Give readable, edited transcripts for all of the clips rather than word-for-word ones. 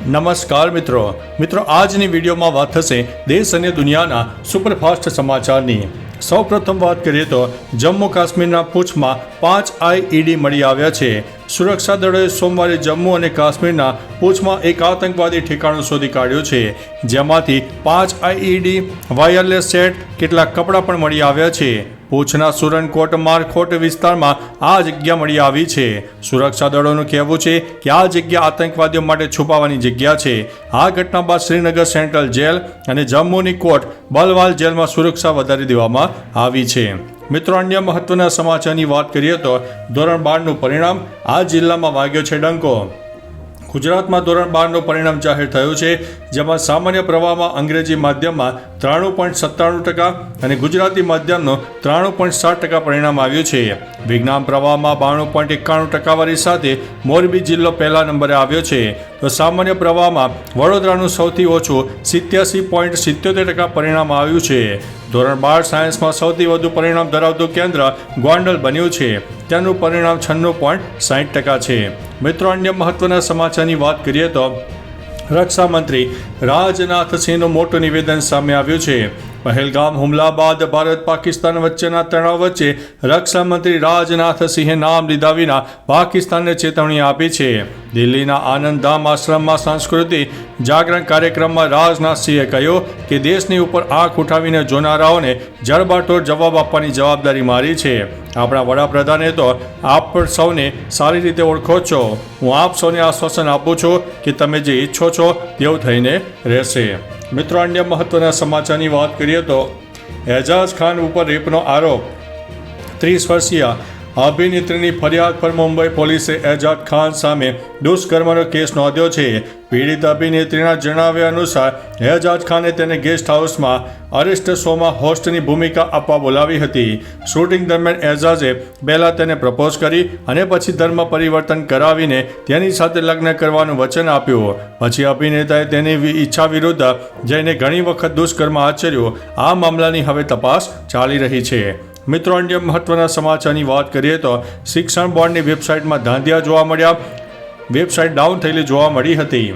નમસ્કાર મિત્રો આજની વિડીયોમાં વાત થશે દેશ અને દુનિયાના સુપરફાસ્ટ સમાચારની। સૌપ્રથમ વાત કરીએ તો જમ્મુ કાશ્મીરના પૂંછમાં 5 આઈઈડી મળી આવ્યા છે। સુરક્ષા દળોએ સોમવારે જમ્મુ અને કાશ્મીરના પૂંછમાં એક આતંકવાદી ઠેકાણું શોધી કાઢ્યું છે, જેમાંથી 5 આઈઈડી, વાયરલેસ સેટ, કેટલાક કપડાં પણ મળી આવ્યા છે। પૂંછના સુરનકોટ મારખોટ વિસ્તારમાં આ જગ્યા મળી આવી છે। સુરક્ષા દળોનું કહેવું છે કે આ જગ્યા આતંકવાદીઓ માટે છુપાવવાની જગ્યા છે। આ ઘટના બાદ શ્રીનગર સેન્ટ્રલ જેલ અને જમ્મુની કોટ બલવાલ જેલમાં સુરક્ષા વધારી દેવામાં આવી છે। મિત્રો, અન્ય મહત્વના સમાચારની વાત કરીએ તો ધોરણ 12નું પરિણામ, આ જિલ્લામાં વાગ્યો છે ડંકો। ગુજરાતમાં ધોરણ 12નું પરિણામ જાહેર થયું છે, જેમાં સામાન્ય પ્રવાહમાં અંગ્રેજી માધ્યમમાં 93.97% અને ગુજરાતી માધ્યમનું 93.60% પરિણામ આવ્યું છે। વિજ્ઞાન પ્રવાહમાં 92.91% ટકાવારી સાથે મોરબી જિલ્લો પહેલા નંબરે આવ્યો છે, તો સામાન્ય પ્રવાહમાં વડોદરાનું સૌથી ઓછું 87.77% પરિણામ આવ્યું છે। ધોરણ 12 સાયન્સમાં સૌથી વધુ પરિણામ ધરાવતું કેન્દ્ર ગોંડલ બન્યું છે, તેનું પરિણામ 96.60% છે। મિત્રો, અન્ય મહત્વના સમાચારની વાત કરીએ તો રક્ષામંત્રી રાજનાથ સિંહનું મોટું નિવેદન સામે આવ્યું છે। પહેલગામ હુમલા બાદ ભારત પાકિસ્તાન વચ્ચેના તણાવ વચ્ચે રક્ષામંત્રી રાજનાથ સિંહે નામ લીધા વિના પાકિસ્તાનને ચેતવણી આપી છે। દિલ્હીના આનંદધામ આશ્રમમાં સાંસ્કૃતિક જાગરણ કાર્યક્રમમાં રાજનાથસિંહે કહ્યું કે દેશની ઉપર આંખ ઉઠાવીને જોનારાઓને જડબાતોડ જવાબ આપવાની જવાબદારી મારી છે। આપણા વડાપ્રધાને તો આપ સૌને સારી રીતે ઓળખો છો। હું આપ સૌને આશ્વાસન આપું છું કે તમે જે ઈચ્છો છો તેવું થઈને રહેશે। મિત્રો, અન્ય મહત્વના સમાચારની વાત કરીએ તો એજાઝ ખાન ઉપર રેપનો આરોપ, 30 વર્ષીય અભિનેત્રીની ફરિયાદ પર મુંબઈ પોલીસે એજાઝ ખાન સામે દુષ્કર્મનો કેસ નોંધ્યો છે। પીડિત અભિનેત્રીના જણાવ્યા અનુસાર એજાઝ ખાને તેને ગેસ્ટ હાઉસમાં અરેસ્ટ શોમાં હોસ્ટની ભૂમિકા આપવા બોલાવી હતી। શૂટિંગ દરમિયાન એજાઝે પહેલાં તેને પ્રપોઝ કરી અને પછી ધર્મ પરિવર્તન કરાવીને તેની સાથે લગ્ન કરવાનું વચન આપ્યું। પછી અભિનેતાએ તેની ઈચ્છા વિરુદ્ધ જઈને ઘણી વખત દુષ્કર્મ આચર્યું। આ મામલાની હવે તપાસ ચાલી રહી છે। મિત્રો, અન્ય મહત્વના સમાચારની વાત કરીએ તો શિક્ષણ બોર્ડની વેબસાઇટમાં ધાંધિયા જોવા મળ્યા। વેબસાઇટ ડાઉન થયેલી જોવા મળી હતી।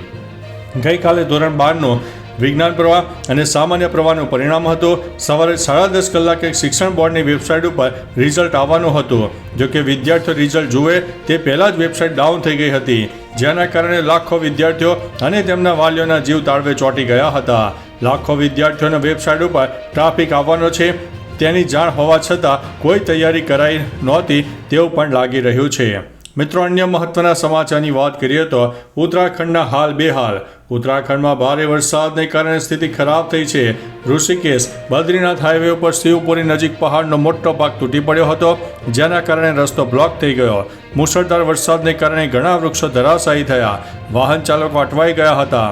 ગઈકાલે ધોરણ 12નું વિજ્ઞાન પ્રવાહ અને સામાન્ય પ્રવાહનું પરિણામ હતું। સવારે 10:30 કલાકે શિક્ષણ બોર્ડની વેબસાઇટ ઉપર રિઝલ્ટ આવવાનું હતું, જોકે વિદ્યાર્થીઓ રિઝલ્ટ જુએ તે પહેલાં જ વેબસાઇટ ડાઉન થઈ ગઈ હતી, જેના કારણે લાખો વિદ્યાર્થીઓ અને તેમના વાલીઓના જીવ તાળવે ચોંટી ગયા હતા। લાખો વિદ્યાર્થીઓને વેબસાઇટ ઉપર ટ્રાફિક આવવાનો છે તેની જાણ હોવા છતાં કોઈ તૈયારી કરાઈ નહોતી તેવું પણ લાગી રહ્યું છે। મિત્રો, અન્ય મહત્વના સમાચારની વાત કરીએ તો ઉત્તરાખંડના હાલ બેહાલ। ઉત્તરાખંડમાં ભારે વરસાદને કારણે સ્થિતિ ખરાબ થઈ છે। ઋષિકેશ બદ્રીનાથ હાઈવે ઉપર શિવપુરી નજીક પહાડનો મોટો ભાગ તૂટી પડ્યો હતો, જેના કારણે રસ્તો બ્લોક થઈ ગયો। મુશળધાર વરસાદને કારણે ઘણા વૃક્ષો ધરાશાયી થયા, વાહન ચાલકો અટવાઈ ગયા હતા।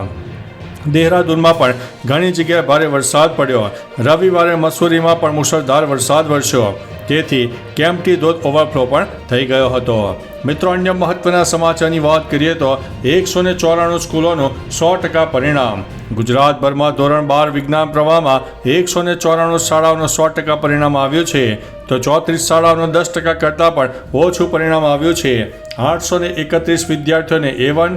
દેહરાદૂનમાં પણ ઘણી જગ્યાએ ભારે વરસાદ પડ્યો। રવિવારે મસૂરીમાં પણ મુશળધાર વરસાદ વરસ્યો, તેથી કેમ્પ્ટી ધોધ ઓવરફ્લો પણ થઈ ગયો હતો। મિત્રો, અન્ય મહત્વના સમાચારની વાત કરીએ તો 194 સ્કૂલોનું 100% પરિણામ। ગુજરાતભરમાં ધોરણ 12 વિજ્ઞાન પ્રવાહમાં 194 શાળાઓનું 100% પરિણામ આવ્યું છે, તો 34 શાળાઓનું 10% કરતાં પણ ઓછું પરિણામ આવ્યું છે। 831 વિદ્યાર્થીઓને A1,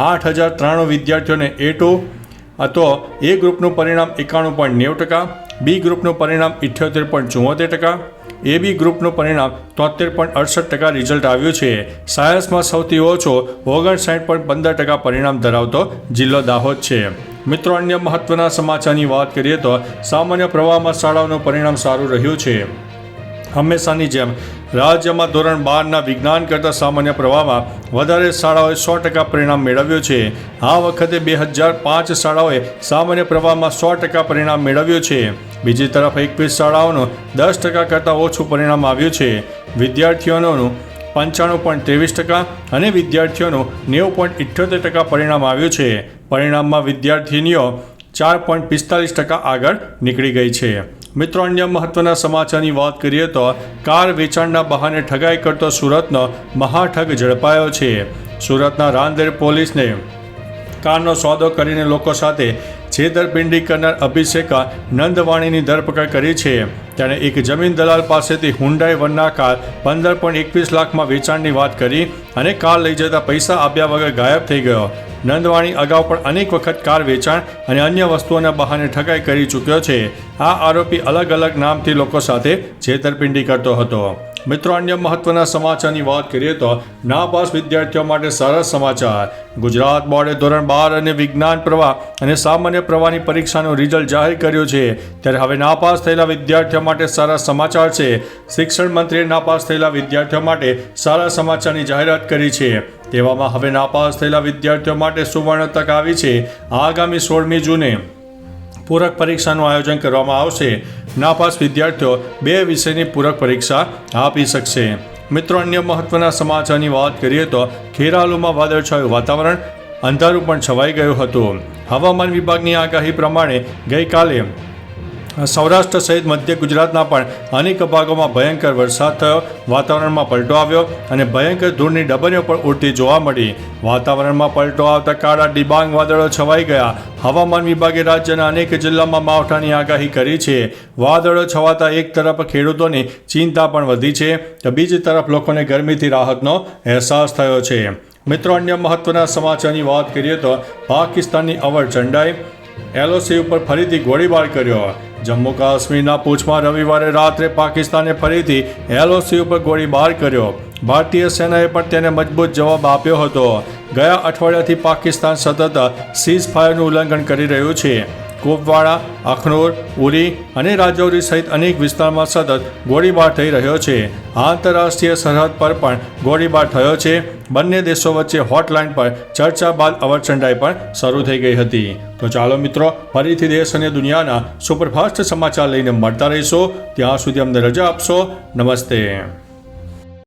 8093 વિદ્યાર્થીઓને A2, તો એ ગ્રુપનું પરિણામ 91.90%, બી ગ્રુપનું પરિણામ 78.74%, AB ગ્રુપનું પરિણામ 73.68% રિઝલ્ટ આવ્યું છે। સાયન્સમાં સૌથી ઓછો 59.15% પરિણામ ધરાવતો જિલ્લો દાહોદ છે। મિત્રો, અન્ય મહત્વના સમાચારની વાત કરીએ તો સામાન્ય પ્રવાહમાં શાળાઓનું પરિણામ સારું રહ્યું છે। હંમેશાની જેમ રાજ્યમાં ધોરણ 12ના વિજ્ઞાન કરતાં સામાન્ય પ્રવાહમાં વધારે શાળાઓએ 100% પરિણામ મેળવ્યું છે। આ વખતે 2005 શાળાઓએ સામાન્ય પ્રવાહમાં 100% પરિણામ મેળવ્યું છે। બીજી તરફ 21 શાળાઓનું 10% કરતાં ઓછું પરિણામ આવ્યું છે। વિદ્યાર્થીઓનું 95.23% અને વિદ્યાર્થીઓનું 90.78% પરિણામ આવ્યું છે। પરિણામમાં વિદ્યાર્થીનીઓ 4.45% આગળ નીકળી ગઈ છે। મિત્રો, અન્ય મહત્વના સમાચારની વાત કરીએ તો કાર વેચાણના બહાને ઠગાઈ કરતો સુરતનો મહાઠગ ઝડપાયો છે। સુરતના રાંદેર પોલીસને કારનો સોદો કરીને લોકો સાથે છેતરપિંડી કરનાર અભિષેક નંદવાણીની ધરપકડ કરી છે। તેણે એક જમીન દલાલ પાસેથી હુન્ડાઈ વર્ના કાર 15.21 લાખમાં વેચાણની વાત કરી અને કાર લઈ જતા પૈસા આપ્યા વગર ગાયબ થઈ ગયો। નંદવાણી અગાઉ પણ અનેક વખત કાર વેચાણ અને અન્ય વસ્તુઓના બહાને ઠગાઈ કરી ચૂક્યો છે. આ આરોપી અલગ અલગ નામથી લોકો સાથે છેતરપિંડી કરતો હતો. મિત્રો, અન્ય મહત્વના સમાચારની વાત કરીએ તો નાપાસ વિદ્યાર્થીઓ માટે સરસ સમાચાર. ગુજરાત બોર્ડે ધોરણ 12 અને વિજ્ઞાન પ્રવાહ અને સામાન્ય પ્રવાહની પરીક્ષાનું રિઝલ્ટ જાહેર કર્યું છે. ત્યારે હવે નાપાસ થયેલા વિદ્યાર્થીઓ માટે સારા સમાચાર છે. શિક્ષણ મંત્રીએ નાપાસ થયેલા વિદ્યાર્થીઓ માટે સારા સમાચારની જાહેરાત કરી છે. તેવામાં હવે નાપાસ થયેલા વિદ્યાર્થીઓ માટે સુવર્ણ તક આવી છે. આગામી 16મી જૂને પૂરક પરીક્ષાનું આયોજન કરવામાં આવશે. નાપાસ વિદ્યાર્થીઓ 2 વિષયની પૂરક પરીક્ષા આપી શકશે. મિત્રો, અન્ય મહત્વના સમાચારની વાત કરીએ તો ખેરાલુમાં વાદળછાયું વાતાવરણ, અંધારું પણ છવાઈ ગયું હતું. હવામાન વિભાગની આગાહી પ્રમાણે ગઈકાલે સૌરાષ્ટ્ર સહિત મધ્ય ગુજરાતના પણ અનેક ભાગોમાં ભયંકર વરસાદ થયો. વાતાવરણમાં પલટો આવ્યો અને ભયંકર ધૂળની ડબરીઓ પણ ઉડતી જોવા મળી. વાતાવરણમાં પલટો આવતા કાળા ડિબાંગ વાદળો છવાઈ ગયા. હવામાન વિભાગે રાજ્યના અનેક જિલ્લામાં માવઠાની આગાહી કરી છે. વાદળો છવાતા એક તરફ ખેડૂતોની ચિંતા પણ વધી છે તો બીજી તરફ લોકોને ગરમીથી રાહતનો અહેસાસ થયો છે. મિત્રો, અન્ય મહત્વના સમાચારની વાત કરીએ તો પાકિસ્તાનની અવર ચંડાઈ, LOC ઉપર ફરીથી ગોળીબાર કર્યો. જમ્મુ કાશ્મીરના પૂંછમાં રવિવારે રાત્રે પાકિસ્તાને ફરીથી LOC ઉપર ગોળીબાર કર્યો. ભારતીય સેનાએ પણ તેને મજબૂત જવાબ આપ્યો હતો. ગયા અઠવાડિયાથી પાકિસ્તાન સતત સીઝ ફાયરનું ઉલ્લંઘન કરી રહ્યું છે. કુપવાડા, અખનૂર, ઉરી અને રાજૌરી સહિત અનેક વિસ્તારમાં સતત ગોળીબાર થઈ રહ્યો છે. આંતરરાષ્ટ્રીય સરહદ પર પણ ગોળીબાર થયો છે. બંને દેશો વચ્ચે હોટલાઇન પર ચર્ચા બાદ અવરચંડાઈ પણ શરૂ થઈ ગઈ હતી. તો ચાલો મિત્રો, ફરીથી દેશ અને દુનિયાના સુપરફાસ્ટ સમાચાર લઈને મળતા રહીશો. ત્યાં સુધી અમને રજા આપશો. નમસ્તે.